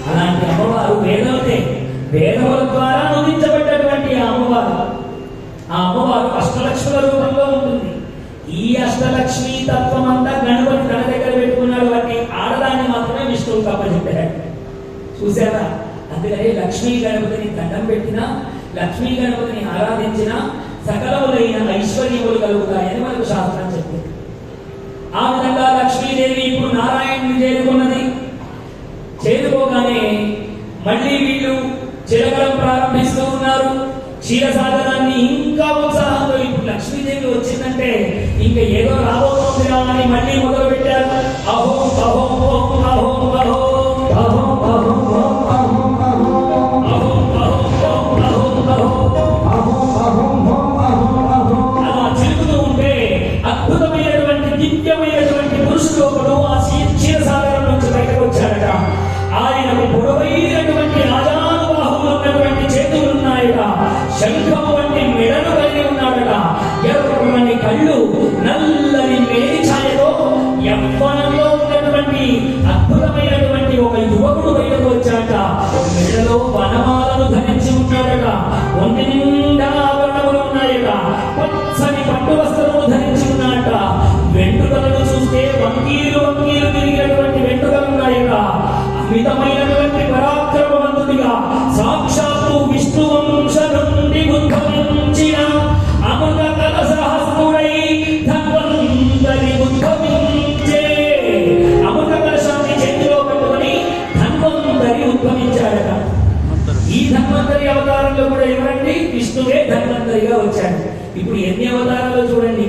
అలాంటి అమ్మవారు వేదముల ద్వారా అందించబడ్డటువంటి అమ్మవారు. ఆ అమ్మవారు అష్టలక్ష్ముల రూపంలో ఉంటుంది. ఈ అష్టలక్ష్మి తత్వం అంతా గణపతి తన దగ్గర పెట్టుకున్నాడు. వాటిని ఆడదాన్ని మాత్రమే విష్ణువు కప్పచెప్పాడు. చూసారా? అందుకని లక్ష్మీ గణపతిని దండం పెట్టినా, లక్ష్మీ గణపతిని ఆరాధించిన సకలములైన ఐశ్వర్యములు కలుగుతాయని మనకు శాస్త్రం చెప్పింది. ఆ విధంగా లక్ష్మీదేవి ఇప్పుడు నారాయణుని చేరుకున్నది. చేరుకోగానే మళ్ళీ వీళ్ళు చిలకడం ప్రారంభిస్తూ ఉన్నారు. క్షీరసాగరాన్ని ఇంకా ఉత్సాహంతో ఇప్పుడు లక్ష్మీదేవి వచ్చిందంటే ఇంకా ఏదో రాబోతుందిరా అని మళ్ళీ మొదలు పెట్టారు. అహో అహో అహో అహో అహో అలా చిలుకుతూ ఉంటే అద్భుతమైనటువంటి దివ్యమైనటువంటి పురుషుడు ఒకడు ఆ క్షీరసాగరం నుంచి బయటకు వచ్చాడట. ఆయనకు పొడవైనటువంటి రాజానుబాహులు ఉన్నటువంటి చేతులు ఉన్నాయట. శంఖము వంటి మెడను కలిగి ఉన్నాడట. ఎర్రని కళ్ళు, నల్లని మేలి ఛాయతో యవ్వనంలో ఉన్నటువంటి అద్భుతమైనటువంటి ఒక యువకుడు బయటకు వచ్చాడట. మెడలో వనమాలను ధరించి ఉన్నాడట. ఒంటి నిండా ఆభరణములు ఉన్నాయట. పచ్చని పట్టు వస్త్రములు ధరించి ఉన్నాడట. వెంట్రుకలను చూస్తే వంకీలు వంకీలు తిరిగినటువంటి వెంట్రుకలు ఉన్నాయట. అమితమైనటువంటి పరాక్రమవంతుడిగా సాక్షాత్తు విష్ణు వంశ నుండి ఉద్భవించిన అమృత కలశహస్తుడై ధన్వంతరి ఉద్భవించే. అమృత కలశాన్ని చేతిలో పట్టుకొని ధన్వంతరి ఉద్భవించాడట. ఈ ధన్వంతరి అవతారంలో కూడా ఎవరండి? విష్ణువే ధన్వంతరిగా వచ్చాడు. ఇప్పుడు ఎన్ని అవతారాలు చూడండి.